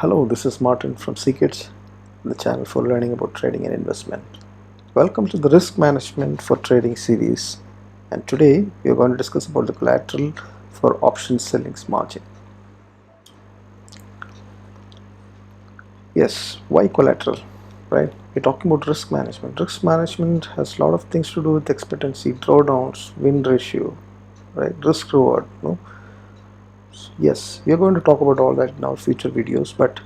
Hello, this is Martin from Secrets, the channel for learning about trading and investment. Welcome to the Risk Management for Trading series. And today we are going to discuss about the collateral for option selling's margin. Yes, why collateral? Right? We're talking about risk management. Risk management has a lot of things to do with expectancy, drawdowns, win ratio, right? Risk reward. No? Yes, we are going to talk about all that in our future videos, but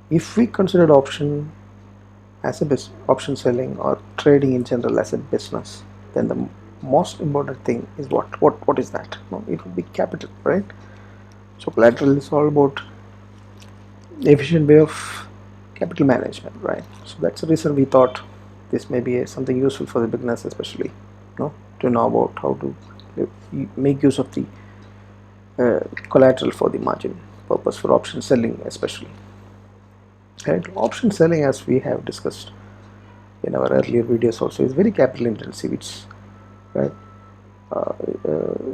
if we consider as a option selling or trading in general as a business, then the most important thing is what is that? No, it would be capital, right? So collateral is all about efficient way of capital management, right? So that's the reason we thought this may be something useful for the beginners, especially, to know about how to make use of the collateral for the margin purpose for option selling, especially. Right? Option selling, as we have discussed in our earlier videos also, is very capital intensive. It's right.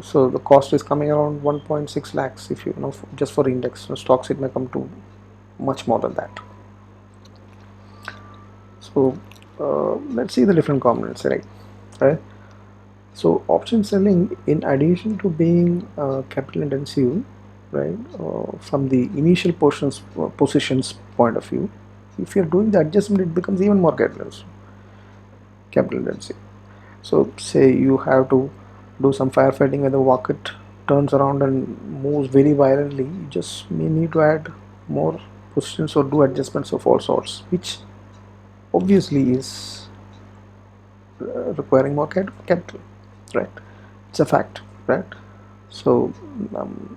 So the cost is coming around 1.6 lakhs. If you know, just for index stocks, it may come to much more than that. So let's see the different components, right. So option selling, in addition to being capital intensive, right, from the initial positions point of view, if you're doing the adjustment, it becomes even more capital intensive. So say you have to do some firefighting when the market turns around and moves very violently, you just may need to add more positions or do adjustments of all sorts, which obviously is requiring more capital, right? It's a fact, right? So um,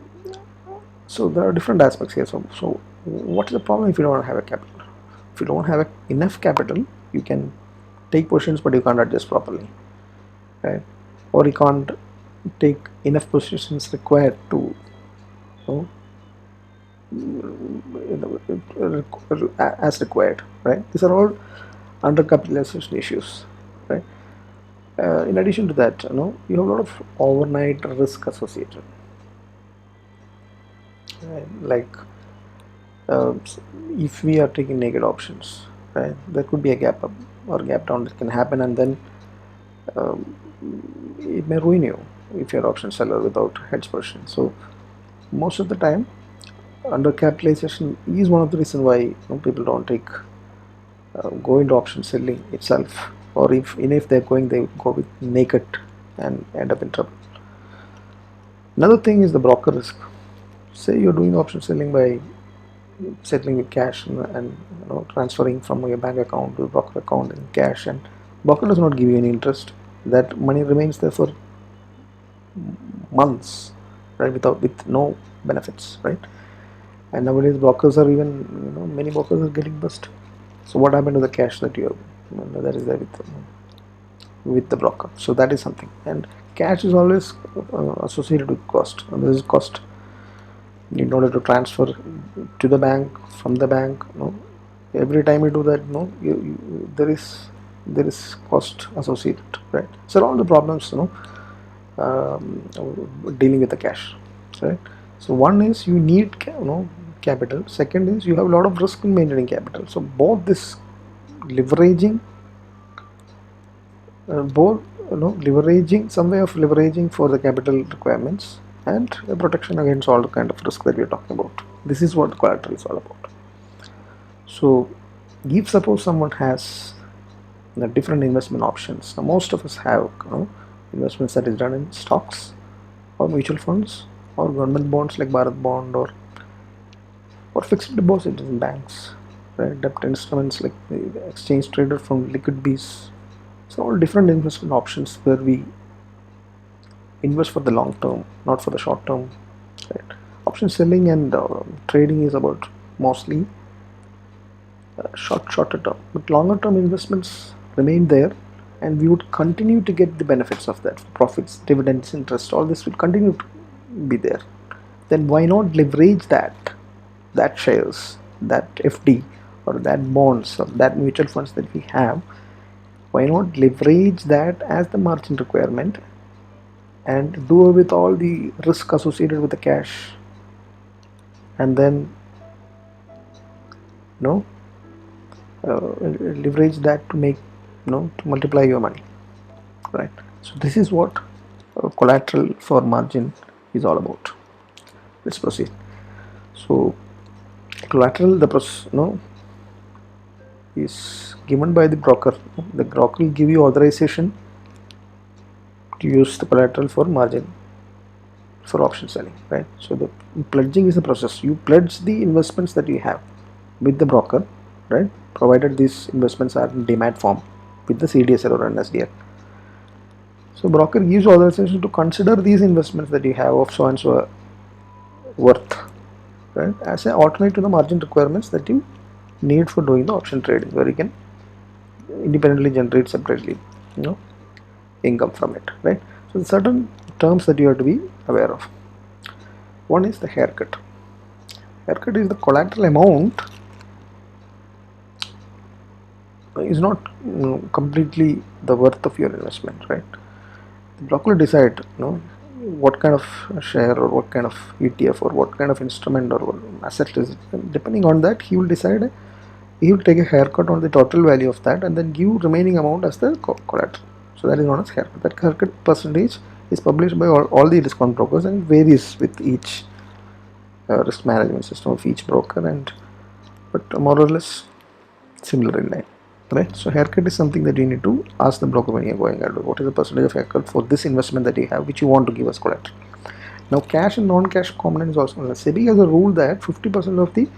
so there are different aspects here. So what is the problem if you don't have a capital? If you don't have enough capital, you can take positions, but you can't adjust properly, right? Or you can't take enough positions required to, you as required, right? These are all undercapitalization issues, right? In addition to that, you have a lot of overnight risk associated, right? Like if we are taking naked options, right, there could be a gap up or gap down that can happen, and then um, it may ruin you if you're option seller without hedge position. So most of the time, undercapitalization is one of the reasons why people don't go into option selling itself, or if they're going, they go with naked and end up in trouble. Another thing is the broker risk. Say you're doing option selling by settling with cash and transferring from your bank account to the broker account in cash, and broker does not give you any interest. That money remains there for months, right, with no benefits, right? And nowadays brokers are even, many brokers are getting bust. So what happened to the cash that that is there with the broker? So that is something. And cash is always associated with cost, and there is cost in order to transfer to the bank from the bank. Every time you do that, there is cost associated, right? So all the problems, dealing with the cash, right? So one is you need capital. Second is you have a lot of risk in maintaining capital. So both this leveraging, both leveraging, some way of leveraging for the capital requirements, and protection against all the kind of risk that we are talking about. This is what collateral is all about. So if suppose someone has the different investment options, now most of us have investments that is done in stocks or mutual funds or government bonds like Bharat bond, or fixed deposits in banks, right? Debt instruments like the exchange traded from liquid Bs. So all different investment options where we invest for the long term, not for the short term, right? Option selling and trading is about mostly shorter term, but longer term investments remain there, and we would continue to get the benefits of that, profits, dividends, interest. All this will continue to be there. Then why not leverage that shares, that FD, or that bonds, or that mutual funds that we have? Why not leverage that as the margin requirement and do away with all the risk associated with the cash, and then know leverage that to make, to multiply your money, right? So this is what collateral for margin is all about. Let's proceed. So collateral, the process, is given by the broker. The broker will give you authorization to use the collateral for margin for option selling, right? So the pledging is the process. You pledge the investments that you have with the broker, right? Provided these investments are in demat form with the CDSL or NSDL. So broker gives authorization to consider these investments that you have of so and so worth, right, as an alternate to the margin requirements that you need for doing the option trading, where you can independently generate separately, income from it, right? So certain terms that you have to be aware of. One is the haircut. Haircut is the collateral amount is not completely the worth of your investment, right? The broker will decide what kind of share or what kind of ETF or what kind of instrument or asset is it. And depending on that, he will decide, he will take a haircut on the total value of that and then give remaining amount as the collateral. So that is known as haircut. That haircut percentage is published by all the discount brokers and varies with each risk management system of each broker, and but more or less similar in line, right? So haircut is something that you need to ask the broker when you're going ahead. What is the percentage of haircut for this investment that you have, which you want to give as collateral? Now, cash and non-cash component is also known. SEBI has a rule that 50% of the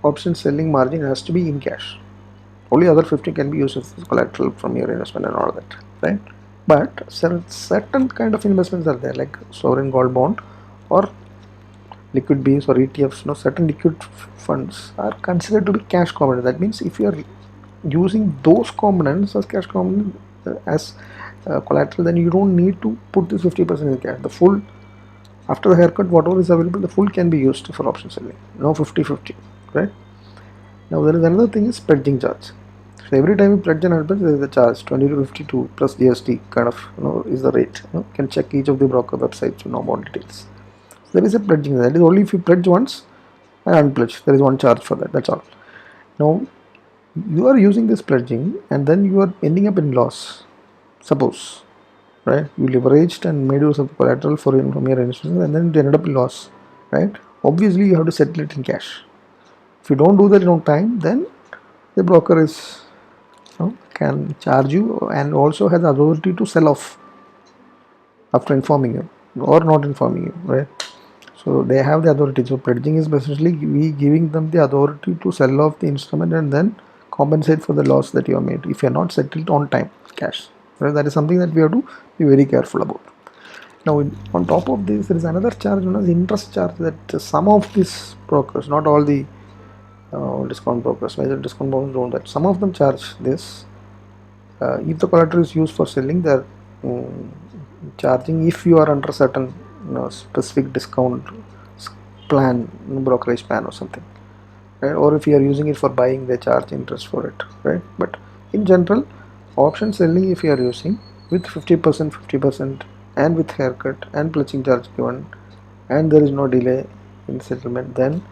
option selling margin has to be in cash. Only other 50 can be used as collateral from your investment and all that, right? But certain kind of investments are there, like sovereign gold bond or liquid base or ETFs. Certain liquid funds are considered to be cash component. That means if you are using those components as cash component as collateral, then you don't need to put this 50% in cash. The full, after the haircut, whatever is available, the full can be used for option selling. No 50-50, right? Now there is another thing is pledging charge. So every time you pledge an advance, there is a charge 20 to 52 plus GST kind of is the rate. You can check each of the broker websites to know more details. So there is a pledging. That is only if you pledge once and unpledge. There is one charge for that. That's all. Now you are using this pledging and then you are ending up in loss. Suppose, right? You leveraged and made use of collateral from your investment and then you ended up in loss, right? Obviously, you have to settle it in cash. If you don't do that in time, then the broker is can charge you and also has authority to sell off after informing you or not informing you, right? So they have the authority. So pledging is basically we giving them the authority to sell off the instrument and then compensate for the loss that you have made if you are not settled on time cash, right? That is something that we have to be very careful about. Now on top of this, there is another charge known as interest charge that some of these brokers, not all the discount brokers, major discount brokers don't, that some of them charge this. If the collateral is used for selling, they're charging if you are under certain specific discount plan, brokerage plan or something, right? Or if you are using it for buying, they charge interest for it, right? But in general, option selling, if you are using with 50% and with haircut and pledging charge given and there is no delay in settlement, then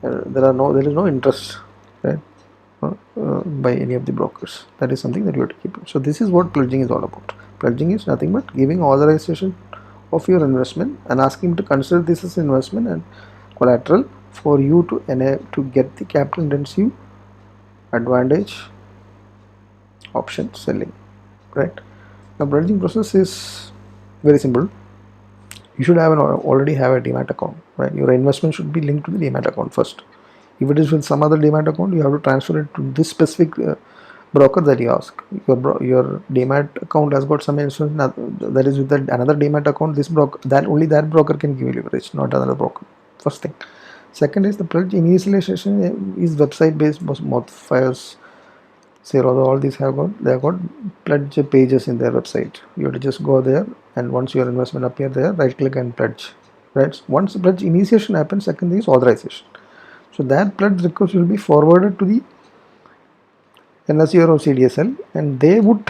there is no interest, right? By any of the brokers. That is something that you have to keep. So this is what pledging is all about. Pledging is nothing but giving authorization of your investment and asking to consider this as investment and collateral for you to get the capital intensive advantage option selling, right? Now pledging process is very simple. You should already have a demat account, right? Your investment should be linked to the demat account first. If it is with some other demat account, you have to transfer it to this specific broker that you ask. Your demat account has got some investment that is with that another demat account. This broker, that only that broker can give you leverage, not another broker. First thing. Second is the pledge initialization is website based. Modifiers, Zerodha, all these they have got pledge pages in their website. You have to just go there, and once your investment appear there, right click and pledge. Right. Once the pledge initiation happens, second thing is authorization. So that pledge request will be forwarded to the NSE or CDSL, and they would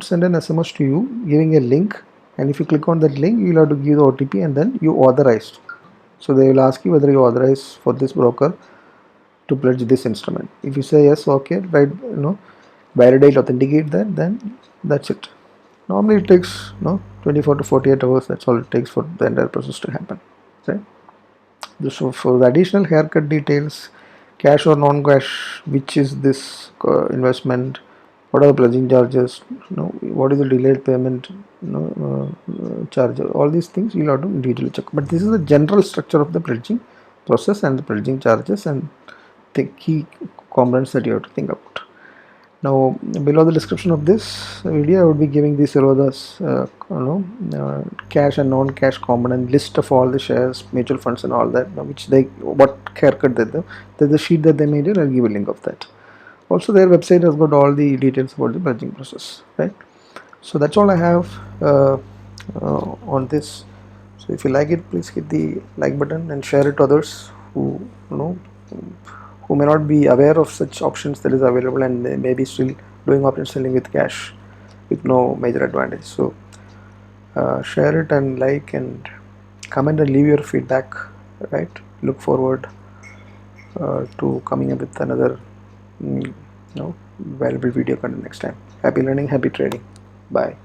send an SMS to you giving a link, and if you click on that link, you will have to give the OTP and then you authorized. So they will ask you whether you authorize for this broker to pledge this instrument. If you say yes, okay, right, validate, authenticate that, then that's it. Normally it takes 24 to 48 hours. That's all it takes for the entire process to happen. Right. So for the additional haircut details, cash or non-cash, which is this investment, what are the pledging charges, what is the delayed payment, charge, all these things you'll have to individually check. But this is the general structure of the pledging process and the pledging charges and the key components that you have to think about. Now, below the description of this video, I would be giving the Zerodha's cash and non-cash component list of all the shares, mutual funds, and all that, which they what haircut they do. There's the sheet that they made here. I'll give a link of that. Also, their website has got all the details about the pledging process. Right. So that's all I have on this. So if you like it, please hit the like button and share it to others who may not be aware of such options that is available, and they may be still doing option selling with cash with no major advantage. So share it and like and comment and leave your feedback. Right. Look forward to coming up with another valuable video content next time. Happy learning, happy trading. Bye.